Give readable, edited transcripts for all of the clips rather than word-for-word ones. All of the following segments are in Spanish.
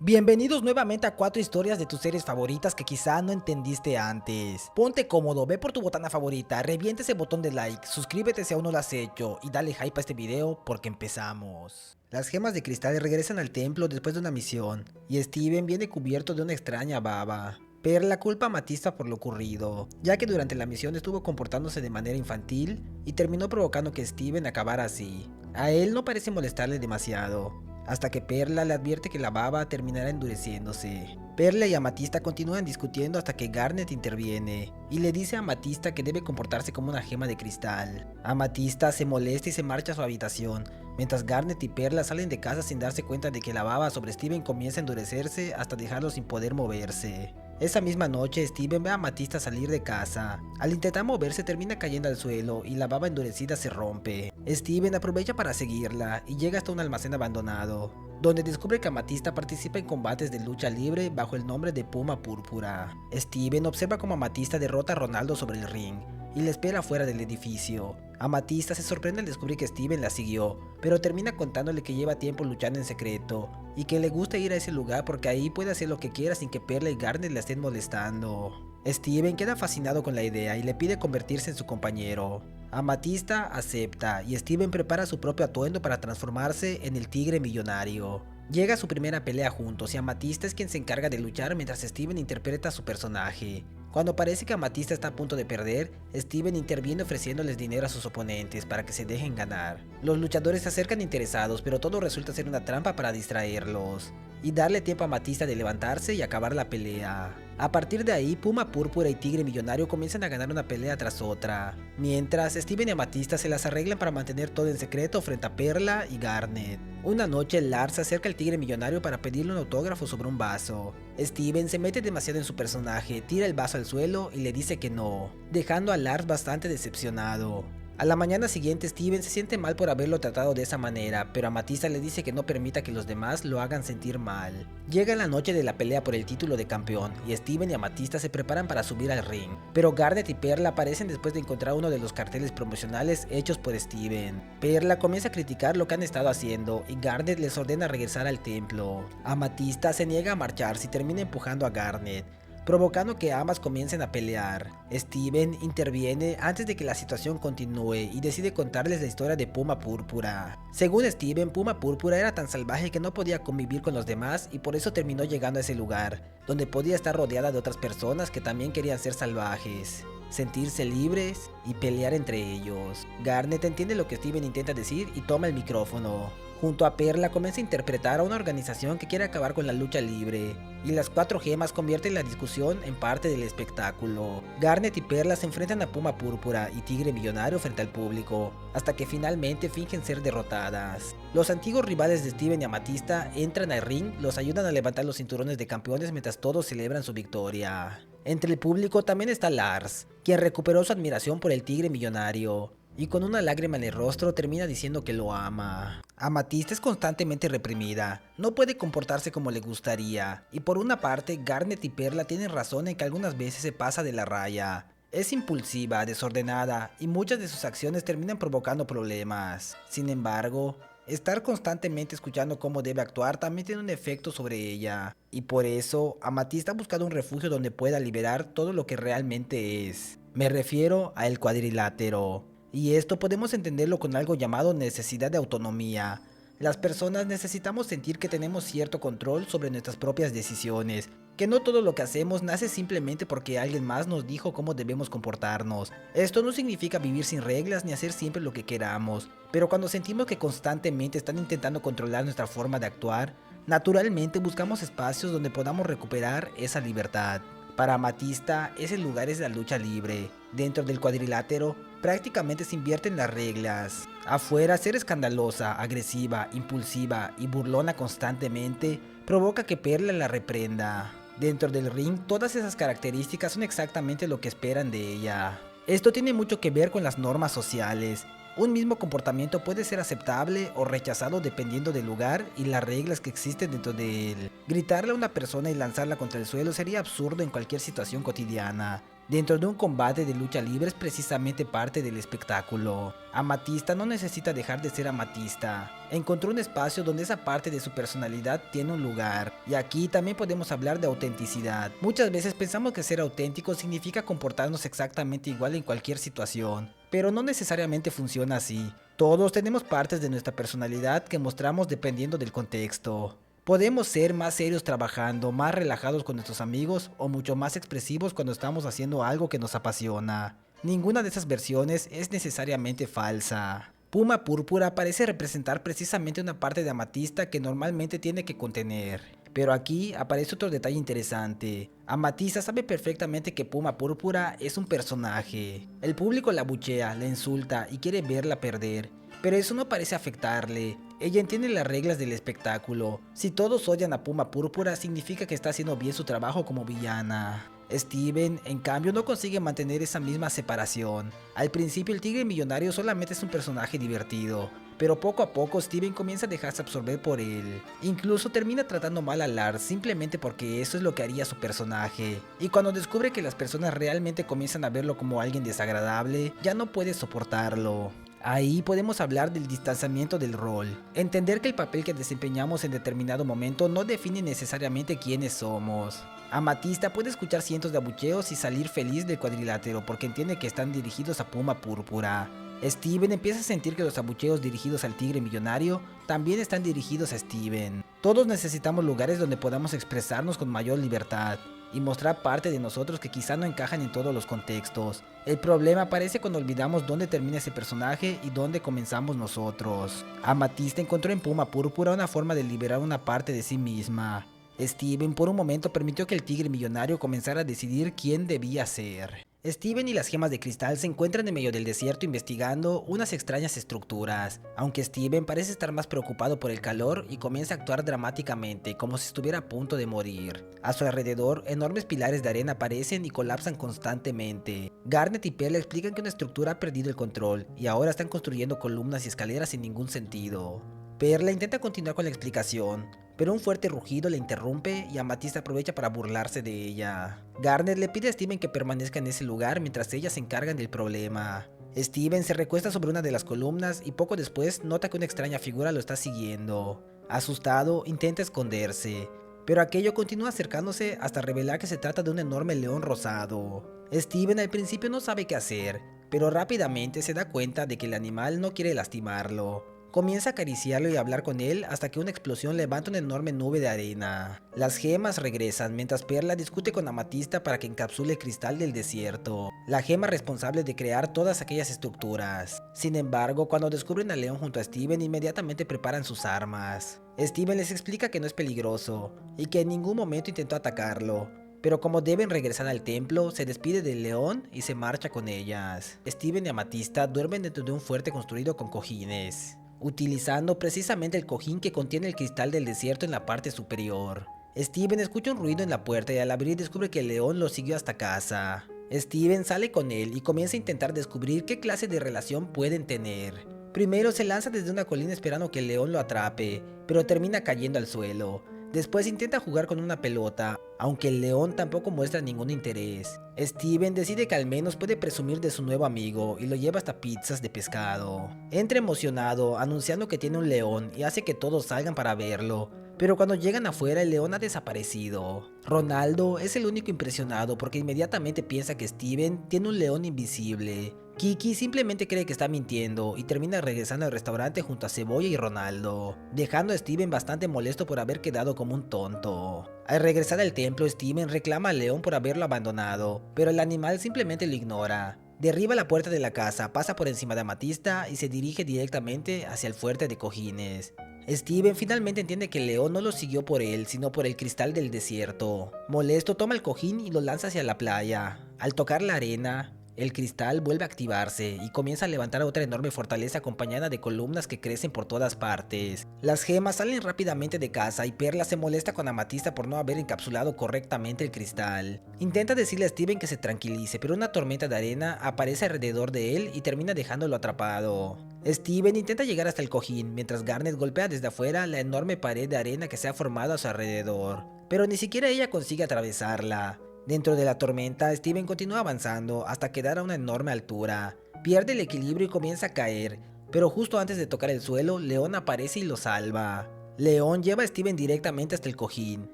Bienvenidos nuevamente a 4 historias de tus series favoritas que quizá no entendiste antes. Ponte cómodo, ve por tu botana favorita, reviente ese botón de like, suscríbete si aún no lo has hecho y dale hype a este video porque empezamos. Las gemas de cristal regresan al templo después de una misión y Steven viene cubierto de una extraña baba. Perla culpa a Amatista por lo ocurrido, ya que durante la misión estuvo comportándose de manera infantil y terminó provocando que Steven acabara así. A él no parece molestarle demasiado, hasta que Perla le advierte que la baba terminará endureciéndose. Perla y Amatista continúan discutiendo hasta que Garnet interviene y le dice a Amatista que debe comportarse como una gema de cristal. Amatista se molesta y se marcha a su habitación, mientras Garnet y Perla salen de casa sin darse cuenta de que la baba sobre Steven comienza a endurecerse hasta dejarlo sin poder moverse. Esa misma noche, Steven ve a Amatista salir de casa. Al intentar moverse termina cayendo al suelo y la baba endurecida se rompe. Steven aprovecha para seguirla y llega hasta un almacén abandonado, donde descubre que Amatista participa en combates de lucha libre bajo el nombre de Puma Púrpura. Steven observa cómo Amatista derrota a Ronaldo sobre el ring y le espera fuera del edificio. Amatista se sorprende al descubrir que Steven la siguió, pero termina contándole que lleva tiempo luchando en secreto y que le gusta ir a ese lugar porque ahí puede hacer lo que quiera sin que Perla y Garnet la estén molestando. Steven queda fascinado con la idea y le pide convertirse en su compañero. Amatista acepta y Steven prepara su propio atuendo para transformarse en el tigre millonario. Llega a su primera pelea juntos y Amatista es quien se encarga de luchar mientras Steven interpreta a su personaje. Cuando parece que Amatista está a punto de perder, Steven interviene ofreciéndoles dinero a sus oponentes para que se dejen ganar. Los luchadores se acercan interesados, pero todo resulta ser una trampa para distraerlos y darle tiempo a Amatista de levantarse y acabar la pelea. A partir de ahí, Puma Púrpura y Tigre Millonario comienzan a ganar una pelea tras otra, mientras Steven y Amatista se las arreglan para mantener todo en secreto frente a Perla y Garnet. Una noche, Lars se acerca al Tigre Millonario para pedirle un autógrafo sobre un vaso. Steven se mete demasiado en su personaje, tira el vaso al suelo y le dice que no, dejando a Lars bastante decepcionado. A la mañana siguiente, Steven se siente mal por haberlo tratado de esa manera, pero Amatista le dice que no permita que los demás lo hagan sentir mal. Llega la noche de la pelea por el título de campeón, y Steven y Amatista se preparan para subir al ring, pero Garnet y Perla aparecen después de encontrar uno de los carteles promocionales hechos por Steven. Perla comienza a criticar lo que han estado haciendo, y Garnet les ordena regresar al templo. Amatista se niega a marcharse y termina empujando a Garnet, provocando que ambas comiencen a pelear. Steven interviene antes de que la situación continúe y decide contarles la historia de Puma Púrpura. Según Steven, Puma Púrpura era tan salvaje que no podía convivir con los demás y por eso terminó llegando a ese lugar, donde podía estar rodeada de otras personas que también querían ser salvajes, sentirse libres y pelear entre ellos. Garnet entiende lo que Steven intenta decir y toma el micrófono. Junto a Perla comienza a interpretar a una organización que quiere acabar con la lucha libre, y las 4 gemas convierten la discusión en parte del espectáculo. Garnet y Perla se enfrentan a Puma Púrpura y Tigre Millonario frente al público, hasta que finalmente fingen ser derrotadas. Los antiguos rivales de Steven y Amatista entran al ring, los ayudan a levantar los cinturones de campeones mientras todos celebran su victoria. Entre el público también está Lars, quien recuperó su admiración por el Tigre Millonario, y con una lágrima en el rostro termina diciendo que lo ama. Amatista es constantemente reprimida, no puede comportarse como le gustaría, y por una parte Garnet y Perla tienen razón en que algunas veces se pasa de la raya. Es impulsiva, desordenada, y muchas de sus acciones terminan provocando problemas. Sin embargo, estar constantemente escuchando cómo debe actuar también tiene un efecto sobre ella, y por eso Amatista ha buscado un refugio donde pueda liberar todo lo que realmente es. Me refiero a el cuadrilátero. Y esto podemos entenderlo con algo llamado necesidad de autonomía. Las personas necesitamos sentir que tenemos cierto control sobre nuestras propias decisiones, que no todo lo que hacemos nace simplemente porque alguien más nos dijo cómo debemos comportarnos. Esto no significa vivir sin reglas ni hacer siempre lo que queramos, pero cuando sentimos que constantemente están intentando controlar nuestra forma de actuar, naturalmente buscamos espacios donde podamos recuperar esa libertad. Para Amatista, ese lugar es la lucha libre. Dentro del cuadrilátero, prácticamente se invierten las reglas. Afuera, ser escandalosa, agresiva, impulsiva y burlona constantemente provoca que Perla la reprenda. Dentro del ring, todas esas características son exactamente lo que esperan de ella. Esto tiene mucho que ver con las normas sociales, Un mismo comportamiento puede ser aceptable o rechazado dependiendo del lugar y las reglas que existen dentro de él. Gritarle a una persona y lanzarla contra el suelo sería absurdo en cualquier situación cotidiana. Dentro de un combate de lucha libre es precisamente parte del espectáculo. Amatista no necesita dejar de ser amatista. Encontró un espacio donde esa parte de su personalidad tiene un lugar. Y aquí también podemos hablar de autenticidad. Muchas veces pensamos que ser auténtico significa comportarnos exactamente igual en cualquier situación. Pero no necesariamente funciona así. Todos tenemos partes de nuestra personalidad que mostramos dependiendo del contexto. Podemos ser más serios trabajando, más relajados con nuestros amigos o mucho más expresivos cuando estamos haciendo algo que nos apasiona. Ninguna de esas versiones es necesariamente falsa. Puma Púrpura parece representar precisamente una parte de Amatista que normalmente tiene que contener. Pero aquí aparece otro detalle interesante. Amatista sabe perfectamente que Puma Púrpura es un personaje. El público la abuchea, la insulta y quiere verla perder. Pero eso no parece afectarle. Ella entiende las reglas del espectáculo. Si todos odian a Puma Púrpura, significa que está haciendo bien su trabajo como villana. Steven, en cambio, no consigue mantener esa misma separación. Al principio el tigre millonario solamente es un personaje divertido, pero poco a poco Steven comienza a dejarse absorber por él. Incluso termina tratando mal a Lars simplemente porque eso es lo que haría su personaje. Y cuando descubre que las personas realmente comienzan a verlo como alguien desagradable, ya no puede soportarlo. Ahí podemos hablar del distanciamiento del rol. Entender que el papel que desempeñamos en determinado momento no define necesariamente quiénes somos. Amatista puede escuchar cientos de abucheos y salir feliz del cuadrilátero porque entiende que están dirigidos a Puma Púrpura. Steven empieza a sentir que los abucheos dirigidos al tigre millonario también están dirigidos a Steven. Todos necesitamos lugares donde podamos expresarnos con mayor libertad y mostrar parte de nosotros que quizá no encajan en todos los contextos. El problema aparece cuando olvidamos dónde termina ese personaje y dónde comenzamos nosotros. Amatista encontró en Puma Púrpura una forma de liberar una parte de sí misma. Steven por un momento permitió que el tigre millonario comenzara a decidir quién debía ser. Steven y las gemas de cristal se encuentran en medio del desierto investigando unas extrañas estructuras, aunque Steven parece estar más preocupado por el calor y comienza a actuar dramáticamente como si estuviera a punto de morir. A su alrededor, enormes pilares de arena aparecen y colapsan constantemente. Garnet y Perla explican que una estructura ha perdido el control y ahora están construyendo columnas y escaleras sin ningún sentido. Perla intenta continuar con la explicación, pero un fuerte rugido la interrumpe y Amatista aprovecha para burlarse de ella. Garnet le pide a Steven que permanezca en ese lugar mientras ellas se encargan del problema. Steven se recuesta sobre una de las columnas y poco después nota que una extraña figura lo está siguiendo. Asustado, intenta esconderse, pero aquello continúa acercándose hasta revelar que se trata de un enorme león rosado. Steven al principio no sabe qué hacer, pero rápidamente se da cuenta de que el animal no quiere lastimarlo. Comienza a acariciarlo y a hablar con él hasta que una explosión levanta una enorme nube de arena. Las gemas regresan mientras Perla discute con Amatista para que encapsule el cristal del desierto, la gema responsable de crear todas aquellas estructuras. Sin embargo, cuando descubren al león junto a Steven, inmediatamente preparan sus armas. Steven les explica que no es peligroso y que en ningún momento intentó atacarlo. Pero como deben regresar al templo, se despide del león y se marcha con ellas. Steven y Amatista duermen dentro de un fuerte construido con cojines, utilizando precisamente el cojín que contiene el cristal del desierto en la parte superior. Steven escucha un ruido en la puerta y al abrir descubre que el león lo siguió hasta casa. Steven sale con él y comienza a intentar descubrir qué clase de relación pueden tener. Primero se lanza desde una colina esperando que el león lo atrape, pero termina cayendo al suelo. Después intenta jugar con una pelota, aunque el león tampoco muestra ningún interés. Steven decide que al menos puede presumir de su nuevo amigo y lo lleva hasta pizzas de pescado. Entra emocionado, anunciando que tiene un león y hace que todos salgan para verlo. Pero cuando llegan afuera el león ha desaparecido. Ronaldo es el único impresionado porque inmediatamente piensa que Steven tiene un león invisible. Kiki simplemente cree que está mintiendo y termina regresando al restaurante junto a Cebolla y Ronaldo, dejando a Steven bastante molesto por haber quedado como un tonto. Al regresar al templo, Steven reclama al león por haberlo abandonado, pero el animal simplemente lo ignora. Derriba la puerta de la casa, pasa por encima de Amatista y se dirige directamente hacia el fuerte de cojines. Steven finalmente entiende que el león no lo siguió por él, sino por el cristal del desierto. Molesto, toma el cojín y lo lanza hacia la playa. Al tocar la arena, El cristal vuelve a activarse y comienza a levantar otra enorme fortaleza acompañada de columnas que crecen por todas partes. Las gemas salen rápidamente de casa y Perla se molesta con Amatista por no haber encapsulado correctamente el cristal. Intenta decirle a Steven que se tranquilice, pero una tormenta de arena aparece alrededor de él y termina dejándolo atrapado. Steven intenta llegar hasta el cojín, mientras Garnet golpea desde afuera la enorme pared de arena que se ha formado a su alrededor, pero ni siquiera ella consigue atravesarla. Dentro de la tormenta, Steven continúa avanzando hasta quedar a una enorme altura. Pierde el equilibrio y comienza a caer, pero justo antes de tocar el suelo, Leon aparece y lo salva. Leon lleva a Steven directamente hasta el cojín.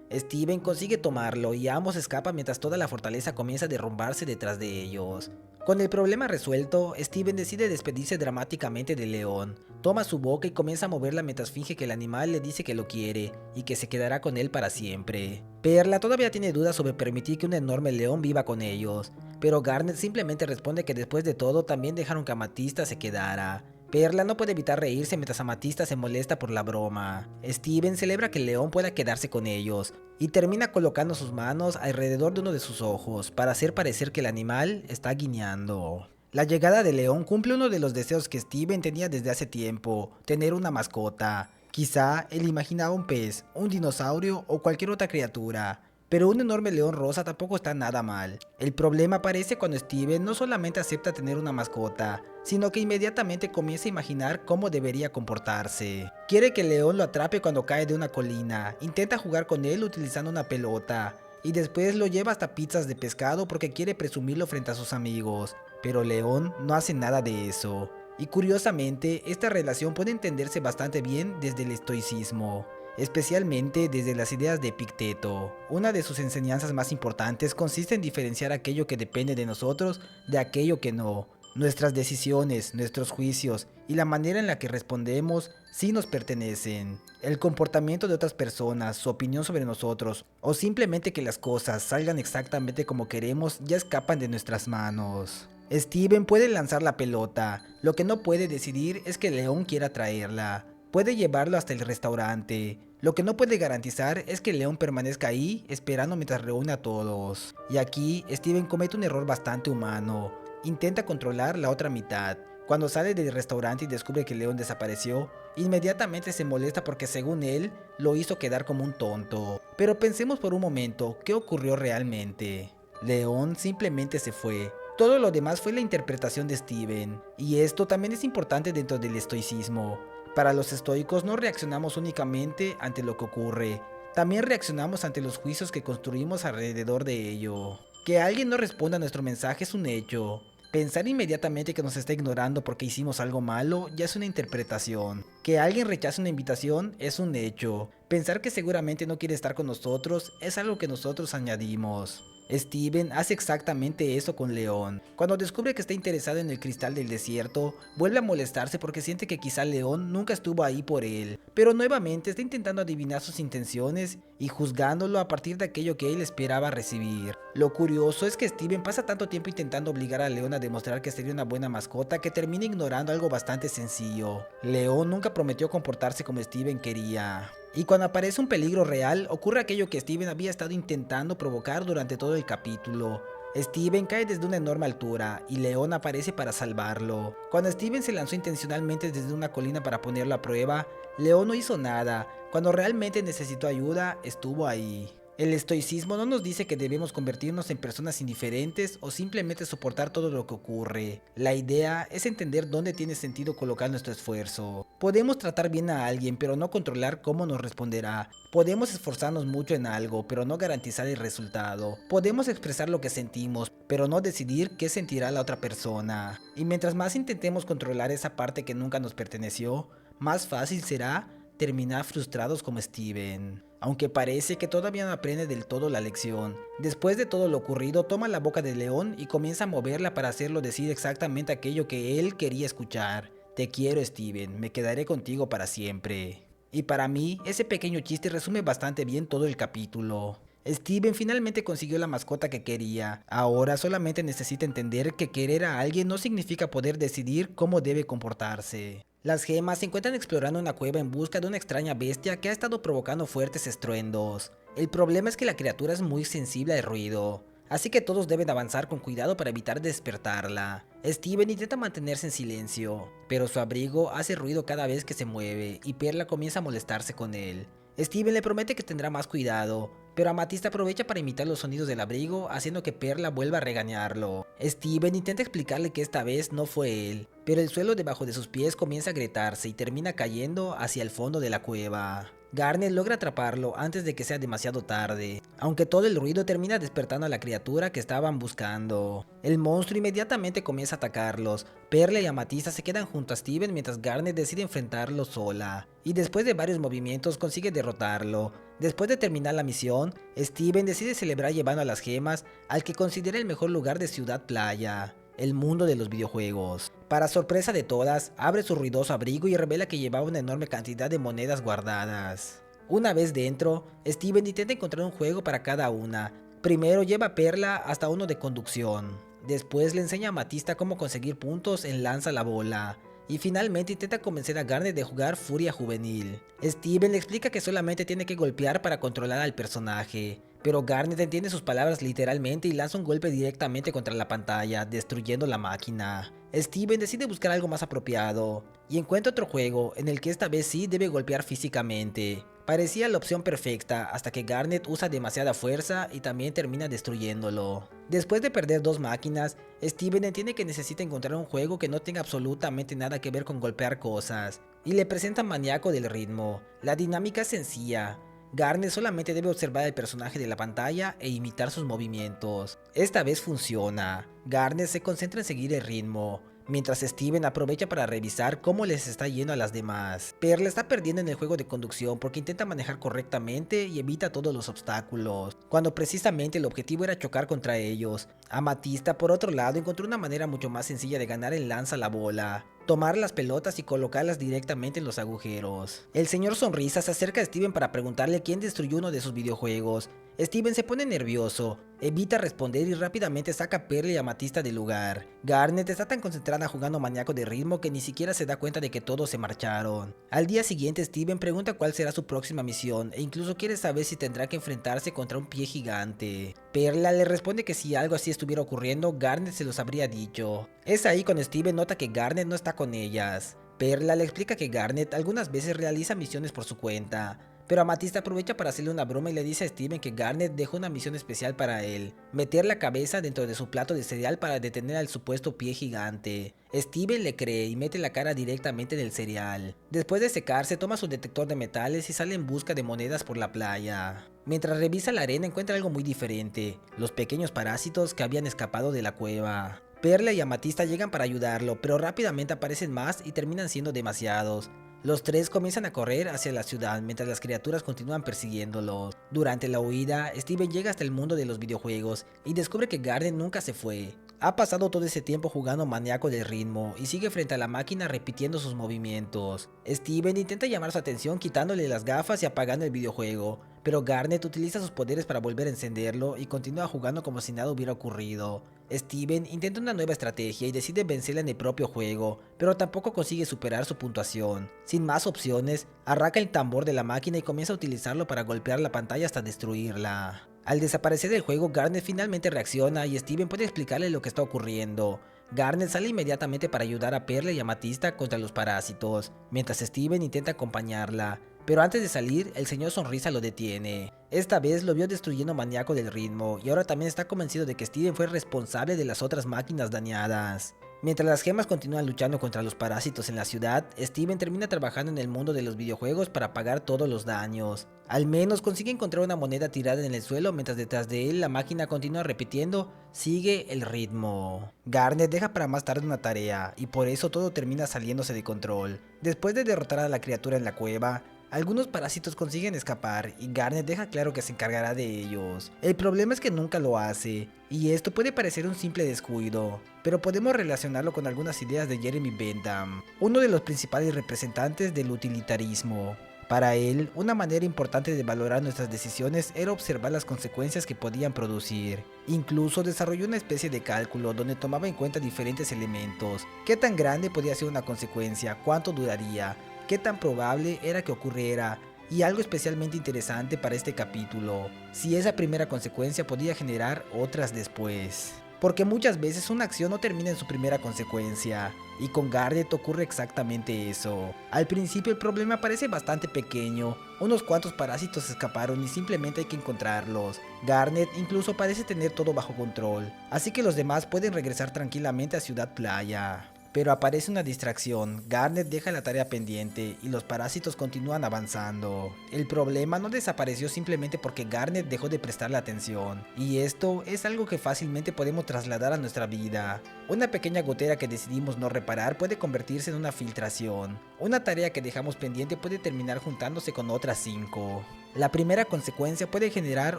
Steven consigue tomarlo y ambos escapan mientras toda la fortaleza comienza a derrumbarse detrás de ellos. Con el problema resuelto, Steven decide despedirse dramáticamente de Leon. Toma su boca y comienza a moverla mientras finge que el animal le dice que lo quiere y que se quedará con él para siempre. Perla todavía tiene dudas sobre permitir que un enorme león viva con ellos, pero Garnet simplemente responde que después de todo también dejaron que Amatista se quedara. Perla no puede evitar reírse mientras Amatista se molesta por la broma. Steven celebra que el león pueda quedarse con ellos y termina colocando sus manos alrededor de uno de sus ojos para hacer parecer que el animal está guiñando. La llegada de León cumple uno de los deseos que Steven tenía desde hace tiempo, tener una mascota. Quizá él imaginaba un pez, un dinosaurio o cualquier otra criatura, pero un enorme león rosa tampoco está nada mal. El problema aparece cuando Steven no solamente acepta tener una mascota, sino que inmediatamente comienza a imaginar cómo debería comportarse. Quiere que el león lo atrape cuando cae de una colina, intenta jugar con él utilizando una pelota, y después lo lleva hasta pizzas de pescado porque quiere presumirlo frente a sus amigos. Pero León no hace nada de eso. Y curiosamente, esta relación puede entenderse bastante bien desde el estoicismo, especialmente desde las ideas de Epicteto. Una de sus enseñanzas más importantes consiste en diferenciar aquello que depende de nosotros de aquello que no. Nuestras decisiones, nuestros juicios y la manera en la que respondemos sí nos pertenecen. El comportamiento de otras personas, su opinión sobre nosotros o simplemente que las cosas salgan exactamente como queremos ya escapan de nuestras manos. Steven puede lanzar la pelota, lo que no puede decidir es que León quiera traerla. Puede llevarlo hasta el restaurante, lo que no puede garantizar es que León permanezca ahí esperando mientras reúne a todos. Y aquí Steven comete un error bastante humano, intenta controlar la otra mitad. Cuando sale del restaurante y descubre que León desapareció, inmediatamente se molesta porque según él, lo hizo quedar como un tonto. Pero pensemos por un momento, ¿qué ocurrió realmente? León simplemente se fue. Todo lo demás fue la interpretación de Steven, y esto también es importante dentro del estoicismo. Para los estoicos no reaccionamos únicamente ante lo que ocurre, también reaccionamos ante los juicios que construimos alrededor de ello. Que alguien no responda a nuestro mensaje es un hecho. Pensar inmediatamente que nos está ignorando porque hicimos algo malo ya es una interpretación. Que alguien rechace una invitación es un hecho. Pensar que seguramente no quiere estar con nosotros es algo que nosotros añadimos. Steven hace exactamente eso con León. Cuando descubre que está interesado en el cristal del desierto, vuelve a molestarse porque siente que quizá León nunca estuvo ahí por él, pero nuevamente está intentando adivinar sus intenciones y juzgándolo a partir de aquello que él esperaba recibir. Lo curioso es que Steven pasa tanto tiempo intentando obligar a León a demostrar que sería una buena mascota que termina ignorando algo bastante sencillo. León nunca prometió comportarse como Steven quería. Y cuando aparece un peligro real, ocurre aquello que Steven había estado intentando provocar durante todo el capítulo. Steven cae desde una enorme altura y León aparece para salvarlo. Cuando Steven se lanzó intencionalmente desde una colina para ponerlo a prueba, León no hizo nada. Cuando realmente necesitó ayuda, estuvo ahí. El estoicismo no nos dice que debemos convertirnos en personas indiferentes o simplemente soportar todo lo que ocurre. La idea es entender dónde tiene sentido colocar nuestro esfuerzo. Podemos tratar bien a alguien pero no controlar cómo nos responderá. Podemos esforzarnos mucho en algo pero no garantizar el resultado. Podemos expresar lo que sentimos pero no decidir qué sentirá la otra persona. Y mientras más intentemos controlar esa parte que nunca nos perteneció, más fácil será terminar frustrados como Steven. Aunque parece que todavía no aprende del todo la lección. Después de todo lo ocurrido, toma la boca de León y comienza a moverla para hacerlo decir exactamente aquello que él quería escuchar. Te quiero, Steven, me quedaré contigo para siempre. Y para mí, ese pequeño chiste resume bastante bien todo el capítulo. Steven finalmente consiguió la mascota que quería. Ahora solamente necesita entender que querer a alguien no significa poder decidir cómo debe comportarse. Las gemas se encuentran explorando una cueva en busca de una extraña bestia que ha estado provocando fuertes estruendos. El problema es que la criatura es muy sensible al ruido, así que todos deben avanzar con cuidado para evitar despertarla. Steven intenta mantenerse en silencio, pero su abrigo hace ruido cada vez que se mueve y Perla comienza a molestarse con él. Steven le promete que tendrá más cuidado, pero Amatista aprovecha para imitar los sonidos del abrigo, haciendo que Perla vuelva a regañarlo. Steven intenta explicarle que esta vez no fue él, pero el suelo debajo de sus pies comienza a agrietarse y termina cayendo hacia el fondo de la cueva. Garnet logra atraparlo antes de que sea demasiado tarde, aunque todo el ruido termina despertando a la criatura que estaban buscando. El monstruo inmediatamente comienza a atacarlos. Perla y Amatista se quedan junto a Steven mientras Garnet decide enfrentarlo sola, y después de varios movimientos consigue derrotarlo. Después de terminar la misión, Steven decide celebrar llevando a las gemas al que considera el mejor lugar de Ciudad Playa, el mundo de los videojuegos. Para sorpresa de todas, abre su ruidoso abrigo y revela que llevaba una enorme cantidad de monedas guardadas. Una vez dentro, Steven intenta encontrar un juego para cada una. Primero lleva a Perla hasta uno de conducción. Después le enseña a Amatista cómo conseguir puntos en Lanza la Bola. Y finalmente intenta convencer a Garnet de jugar Furia Juvenil. Steven le explica que solamente tiene que golpear para controlar al personaje, pero Garnet entiende sus palabras literalmente y lanza un golpe directamente contra la pantalla, destruyendo la máquina. Steven decide buscar algo más apropiado, y encuentra otro juego en el que esta vez sí debe golpear físicamente. Parecía la opción perfecta hasta que Garnet usa demasiada fuerza y también termina destruyéndolo. Después de perder dos máquinas, Steven entiende que necesita encontrar un juego que no tenga absolutamente nada que ver con golpear cosas, y le presenta Maníaco del Ritmo. La dinámica es sencilla. Garnet solamente debe observar el personaje de la pantalla e imitar sus movimientos. Esta vez funciona. Garnet se concentra en seguir el ritmo, mientras Steven aprovecha para revisar cómo les está yendo a las demás. Perla está perdiendo en el juego de conducción porque intenta manejar correctamente y evita todos los obstáculos, cuando precisamente el objetivo era chocar contra ellos. Amatista, por otro lado, encontró una manera mucho más sencilla de ganar en Lanza la Bola: tomar las pelotas y colocarlas directamente en los agujeros. El señor Sonrisa se acerca a Steven para preguntarle quién destruyó uno de sus videojuegos. Steven se pone nervioso, evita responder y rápidamente saca a Perla y Amatista del lugar. Garnet está tan concentrada jugando Maníaco de Ritmo que ni siquiera se da cuenta de que todos se marcharon. Al día siguiente, Steven pregunta cuál será su próxima misión e incluso quiere saber si tendrá que enfrentarse contra un pie gigante. Perla le responde que si algo así estuviera ocurriendo, Garnet se los habría dicho. Es ahí cuando Steven nota que Garnet no está con ellas. Perla le explica que Garnet algunas veces realiza misiones por su cuenta, pero Amatista aprovecha para hacerle una broma y le dice a Steven que Garnet dejó una misión especial para él: meter la cabeza dentro de su plato de cereal para detener al supuesto pie gigante. Steven le cree y mete la cara directamente en el cereal. Después de secarse, toma su detector de metales y sale en busca de monedas por la playa. Mientras revisa la arena, encuentra algo muy diferente: los pequeños parásitos que habían escapado de la cueva. Perla y Amatista llegan para ayudarlo, pero rápidamente aparecen más y terminan siendo demasiados. Los tres comienzan a correr hacia la ciudad mientras las criaturas continúan persiguiéndolos. Durante la huida, Steven llega hasta el mundo de los videojuegos y descubre que Garnet nunca se fue. Ha pasado todo ese tiempo jugando Maníaco del Ritmo y sigue frente a la máquina repitiendo sus movimientos. Steven intenta llamar su atención quitándole las gafas y apagando el videojuego, pero Garnet utiliza sus poderes para volver a encenderlo y continúa jugando como si nada hubiera ocurrido. Steven intenta una nueva estrategia y decide vencerla en el propio juego, pero tampoco consigue superar su puntuación. Sin más opciones, arranca el tambor de la máquina y comienza a utilizarlo para golpear la pantalla hasta destruirla. Al desaparecer del juego, Garnet finalmente reacciona y Steven puede explicarle lo que está ocurriendo. Garnet sale inmediatamente para ayudar a Perla y Amatista contra los parásitos, mientras Steven intenta acompañarla, pero antes de salir, el señor Sonrisa lo detiene. Esta vez lo vio destruyendo Maníaco del Ritmo y ahora también está convencido de que Steven fue responsable de las otras máquinas dañadas. Mientras las gemas continúan luchando contra los parásitos en la ciudad, Steven termina trabajando en el mundo de los videojuegos para pagar todos los daños. Al menos consigue encontrar una moneda tirada en el suelo mientras detrás de él la máquina continúa repitiendo: sigue el ritmo. Garnet deja para más tarde una tarea y por eso todo termina saliéndose de control. Después de derrotar a la criatura en la cueva, algunos parásitos consiguen escapar y Garnet deja claro que se encargará de ellos. El problema es que nunca lo hace, y esto puede parecer un simple descuido, pero podemos relacionarlo con algunas ideas de Jeremy Bentham, uno de los principales representantes del utilitarismo. Para él, una manera importante de valorar nuestras decisiones era observar las consecuencias que podían producir. Incluso desarrolló una especie de cálculo donde tomaba en cuenta diferentes elementos: qué tan grande podía ser una consecuencia, cuánto duraría, qué tan probable era que ocurriera, Y algo especialmente interesante para este capítulo, si esa primera consecuencia podía generar otras después. Porque muchas veces una acción no termina en su primera consecuencia, y con Garnet ocurre exactamente eso. Al principio el problema parece bastante pequeño, unos cuantos parásitos escaparon y simplemente hay que encontrarlos. Garnet incluso parece tener todo bajo control, así que los demás pueden regresar tranquilamente a Ciudad Playa. Pero aparece una distracción, Garnet deja la tarea pendiente y los parásitos continúan avanzando. El problema no desapareció simplemente porque Garnet dejó de prestarle atención, y esto es algo que fácilmente podemos trasladar a nuestra vida. Una pequeña gotera que decidimos no reparar puede convertirse en una filtración. Una tarea que dejamos pendiente puede terminar juntándose con otras 5. La primera consecuencia puede generar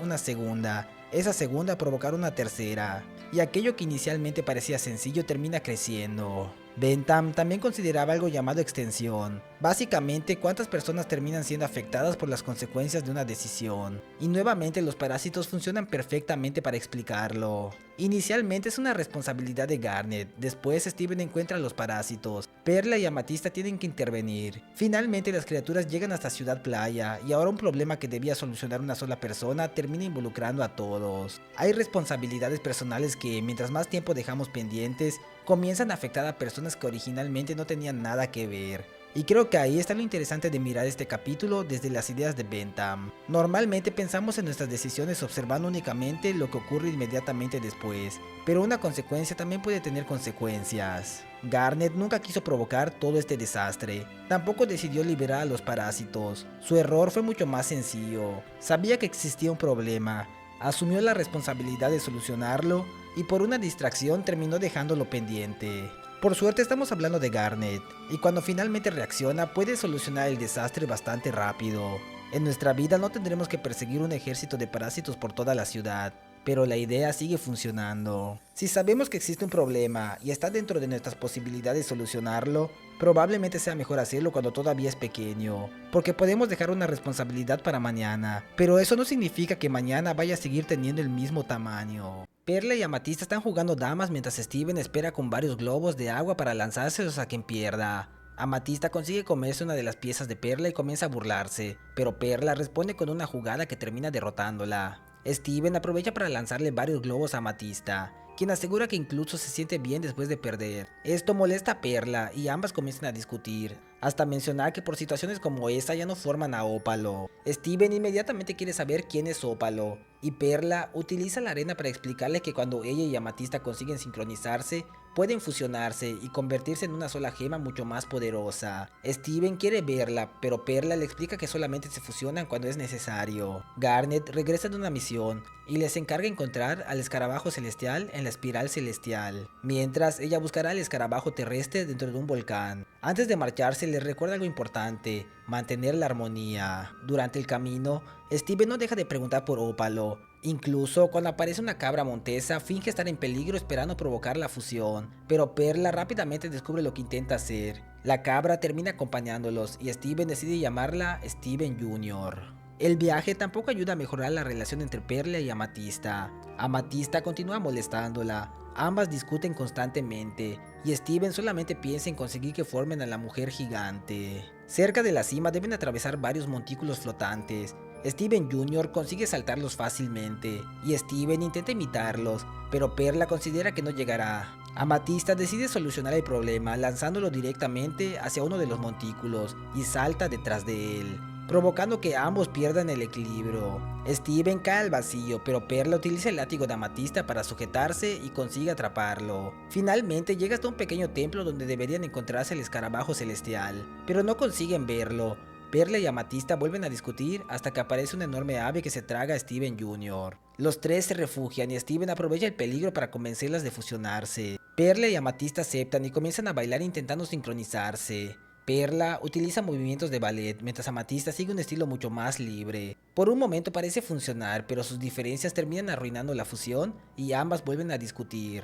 una segunda, esa segunda provocar una tercera, y aquello que inicialmente parecía sencillo termina creciendo. Bentham también consideraba algo llamado extensión, básicamente cuántas personas terminan siendo afectadas por las consecuencias de una decisión, y nuevamente los parásitos funcionan perfectamente para explicarlo. Inicialmente es una responsabilidad de Garnet, después Steven encuentra a los parásitos, Perla y Amatista tienen que intervenir, finalmente las criaturas llegan hasta Ciudad Playa, y ahora un problema que debía solucionar una sola persona termina involucrando a todos. Hay responsabilidades personales que, mientras más tiempo dejamos pendientes, comienzan a afectar a personas que originalmente no tenían nada que ver. Y creo que ahí está lo interesante de mirar este capítulo desde las ideas de Bentham. Normalmente pensamos en nuestras decisiones observando únicamente lo que ocurre inmediatamente después, pero una consecuencia también puede tener consecuencias. Garnet nunca quiso provocar todo este desastre, tampoco decidió liberar a los parásitos. Su error fue mucho más sencillo, sabía que existía un problema, asumió la responsabilidad de solucionarlo y por una distracción terminó dejándolo pendiente. Por suerte estamos hablando de Garnet, y cuando finalmente reacciona puede solucionar el desastre bastante rápido. En nuestra vida no tendremos que perseguir un ejército de parásitos por toda la ciudad, pero la idea sigue funcionando. Si sabemos que existe un problema y está dentro de nuestras posibilidades solucionarlo, probablemente sea mejor hacerlo cuando todavía es pequeño, porque podemos dejar una responsabilidad para mañana, pero eso no significa que mañana vaya a seguir teniendo el mismo tamaño. Perla y Amatista están jugando damas mientras Steven espera con varios globos de agua para lanzárselos a quien pierda. Amatista consigue comerse una de las piezas de Perla y comienza a burlarse, pero Perla responde con una jugada que termina derrotándola. Steven aprovecha para lanzarle varios globos a Amatista, quien asegura que incluso se siente bien después de perder. Esto molesta a Perla y ambas comienzan a discutir, hasta mencionar que por situaciones como esta ya no forman a Ópalo. Steven inmediatamente quiere saber quién es Ópalo, y Perla utiliza la arena para explicarle que cuando ella y Amatista consiguen sincronizarse, pueden fusionarse y convertirse en una sola gema mucho más poderosa. Steven quiere verla, pero Perla le explica que solamente se fusionan cuando es necesario. Garnet regresa de una misión y les encarga encontrar al escarabajo celestial en la espiral celestial, mientras ella buscará al escarabajo terrestre dentro de un volcán. Antes de marcharse les recuerda algo importante: mantener la armonía. Durante el camino, Steven no deja de preguntar por Ópalo. Incluso cuando aparece una cabra montesa, finge estar en peligro esperando provocar la fusión, pero Perla rápidamente descubre lo que intenta hacer. La cabra termina acompañándolos y Steven decide llamarla Steven Jr. El viaje tampoco ayuda a mejorar la relación entre Perla y Amatista. Amatista continúa molestándola, ambas discuten constantemente, y Steven solamente piensa en conseguir que formen a la mujer gigante. Cerca de la cima deben atravesar varios montículos flotantes. Steven Jr. consigue saltarlos fácilmente, y Steven intenta imitarlos, pero Perla considera que no llegará. Amatista decide solucionar el problema lanzándolo directamente hacia uno de los montículos y salta detrás de él, provocando que ambos pierdan el equilibrio. Steven cae al vacío, pero Perla utiliza el látigo de Amatista para sujetarse y consigue atraparlo. Finalmente llega hasta un pequeño templo donde deberían encontrarse el escarabajo celestial, pero no consiguen verlo. Perla y Amatista vuelven a discutir hasta que aparece una enorme ave que se traga a Steven Jr. Los tres se refugian y Steven aprovecha el peligro para convencerlas de fusionarse. Perla y Amatista aceptan y comienzan a bailar intentando sincronizarse. Perla utiliza movimientos de ballet, mientras Amatista sigue un estilo mucho más libre. Por un momento parece funcionar, pero sus diferencias terminan arruinando la fusión y ambas vuelven a discutir.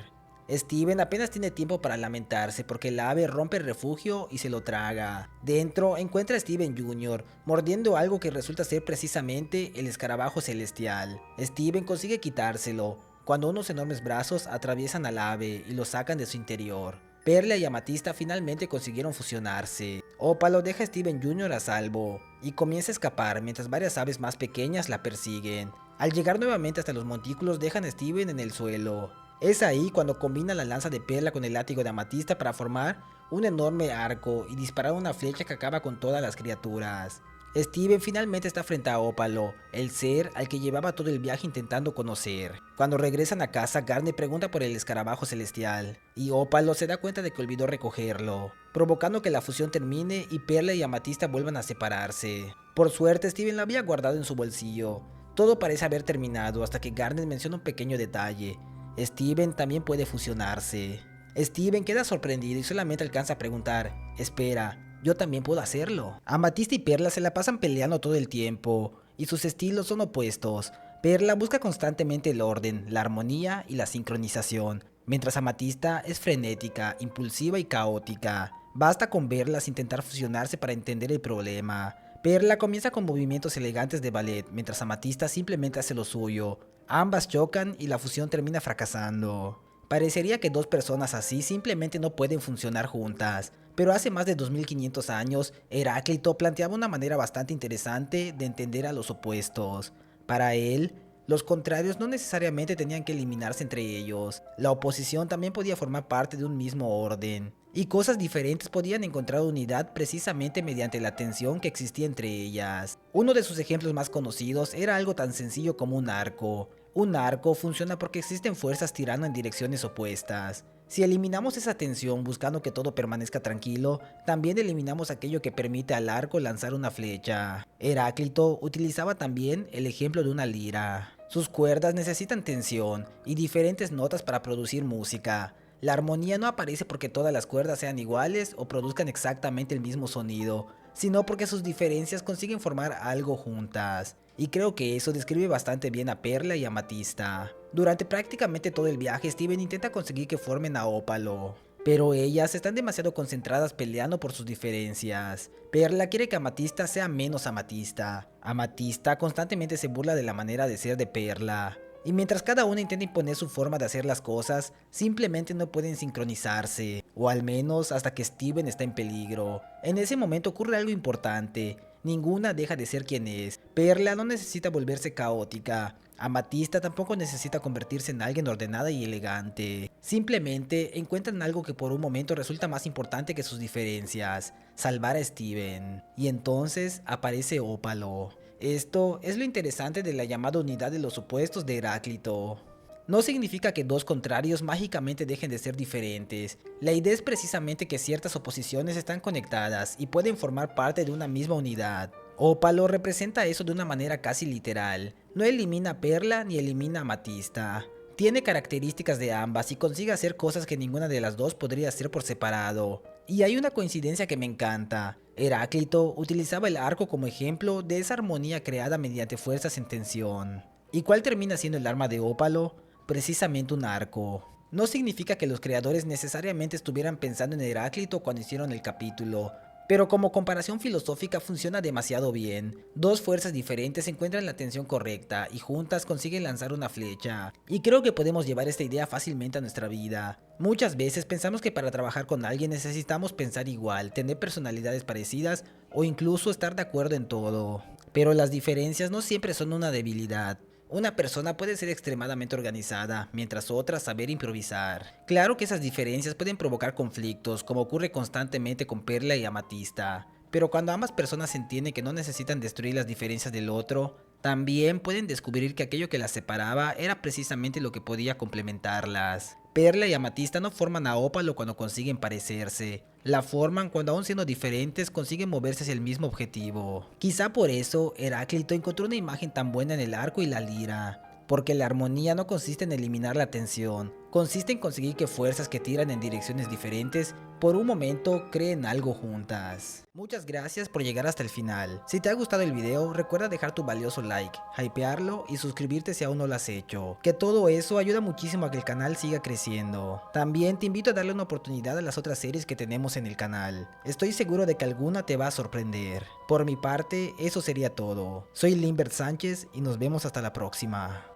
Steven apenas tiene tiempo para lamentarse porque el ave rompe el refugio y se lo traga. Dentro encuentra a Steven Jr. mordiendo algo que resulta ser precisamente el escarabajo celestial. Steven consigue quitárselo cuando unos enormes brazos atraviesan al ave y lo sacan de su interior. Perla y Amatista finalmente consiguieron fusionarse. Ópalo deja a Steven Jr. a salvo, y comienza a escapar mientras varias aves más pequeñas la persiguen. Al llegar nuevamente hasta los montículos dejan a Steven en el suelo. Es ahí cuando combina la lanza de Perla con el látigo de Amatista para formar un enorme arco y disparar una flecha que acaba con todas las criaturas. Steven finalmente está frente a Ópalo, el ser al que llevaba todo el viaje intentando conocer. Cuando regresan a casa, Garnet pregunta por el escarabajo celestial, y Ópalo se da cuenta de que olvidó recogerlo, provocando que la fusión termine y Perla y Amatista vuelvan a separarse. Por suerte, Steven lo había guardado en su bolsillo. Todo parece haber terminado hasta que Garnet menciona un pequeño detalle: Steven también puede fusionarse. Steven queda sorprendido y solamente alcanza a preguntar: espera, ¿yo también puedo hacerlo? Amatista y Perla se la pasan peleando todo el tiempo, y sus estilos son opuestos. Perla busca constantemente el orden, la armonía y la sincronización, mientras Amatista es frenética, impulsiva y caótica. Basta con verlas intentar fusionarse para entender el problema. Perla comienza con movimientos elegantes de ballet, mientras Amatista simplemente hace lo suyo. Ambas chocan y la fusión termina fracasando. Parecería que dos personas así simplemente no pueden funcionar juntas, pero hace más de 2500 años, Heráclito planteaba una manera bastante interesante de entender a los opuestos. Para él, los contrarios no necesariamente tenían que eliminarse entre ellos, la oposición también podía formar parte de un mismo orden, y cosas diferentes podían encontrar unidad precisamente mediante la tensión que existía entre ellas. Uno de sus ejemplos más conocidos era algo tan sencillo como un arco. Un arco funciona porque existen fuerzas tirando en direcciones opuestas. Si eliminamos esa tensión buscando que todo permanezca tranquilo, también eliminamos aquello que permite al arco lanzar una flecha. Heráclito utilizaba también el ejemplo de una lira. Sus cuerdas necesitan tensión y diferentes notas para producir música. La armonía no aparece porque todas las cuerdas sean iguales o produzcan exactamente el mismo sonido, sino porque sus diferencias consiguen formar algo juntas. Y creo que eso describe bastante bien a Perla y Amatista. Durante prácticamente todo el viaje, Steven intenta conseguir que formen a Ópalo, pero ellas están demasiado concentradas peleando por sus diferencias. Perla quiere que Amatista sea menos Amatista. Amatista constantemente se burla de la manera de ser de Perla. Y mientras cada una intenta imponer su forma de hacer las cosas, simplemente no pueden sincronizarse, o al menos hasta que Steven está en peligro. En ese momento ocurre algo importante. Ninguna deja de ser quien es. Perla no necesita volverse caótica. Amatista tampoco necesita convertirse en alguien ordenada y elegante. Simplemente encuentran algo que por un momento resulta más importante que sus diferencias: salvar a Steven. Y entonces aparece Ópalo. Esto es lo interesante de la llamada unidad de los opuestos de Heráclito. No significa que dos contrarios mágicamente dejen de ser diferentes. La idea es precisamente que ciertas oposiciones están conectadas y pueden formar parte de una misma unidad. Ópalo representa eso de una manera casi literal. No elimina a Perla ni elimina a Amatista. Tiene características de ambas y consigue hacer cosas que ninguna de las dos podría hacer por separado. Y hay una coincidencia que me encanta. Heráclito utilizaba el arco como ejemplo de esa armonía creada mediante fuerzas en tensión. ¿Y cuál termina siendo el arma de Ópalo? Precisamente un arco. No significa que los creadores necesariamente estuvieran pensando en Heráclito cuando hicieron el capítulo, pero como comparación filosófica funciona demasiado bien. Dos fuerzas diferentes encuentran la tensión correcta y juntas consiguen lanzar una flecha. Y creo que podemos llevar esta idea fácilmente a nuestra vida. Muchas veces pensamos que para trabajar con alguien necesitamos pensar igual, tener personalidades parecidas o incluso estar de acuerdo en todo. Pero las diferencias no siempre son una debilidad. Una persona puede ser extremadamente organizada, mientras otra saber improvisar. Claro que esas diferencias pueden provocar conflictos, como ocurre constantemente con Perla y Amatista, pero cuando ambas personas entienden que no necesitan destruir las diferencias del otro, también pueden descubrir que aquello que las separaba era precisamente lo que podía complementarlas. Perla y Amatista no forman a Ópalo cuando consiguen parecerse, la forman cuando aún siendo diferentes consiguen moverse hacia el mismo objetivo. Quizá por eso Heráclito encontró una imagen tan buena en el arco y la lira, porque la armonía no consiste en eliminar la tensión, consiste en conseguir que fuerzas que tiran en direcciones diferentes por un momento creen algo juntas. Muchas gracias por llegar hasta el final. Si te ha gustado el video, recuerda dejar tu valioso like, hypearlo y suscribirte si aún no lo has hecho, que todo eso ayuda muchísimo a que el canal siga creciendo. También te invito a darle una oportunidad a las otras series que tenemos en el canal. Estoy seguro de que alguna te va a sorprender. Por mi parte, eso sería todo. Soy Limbert Sánchez y nos vemos hasta la próxima.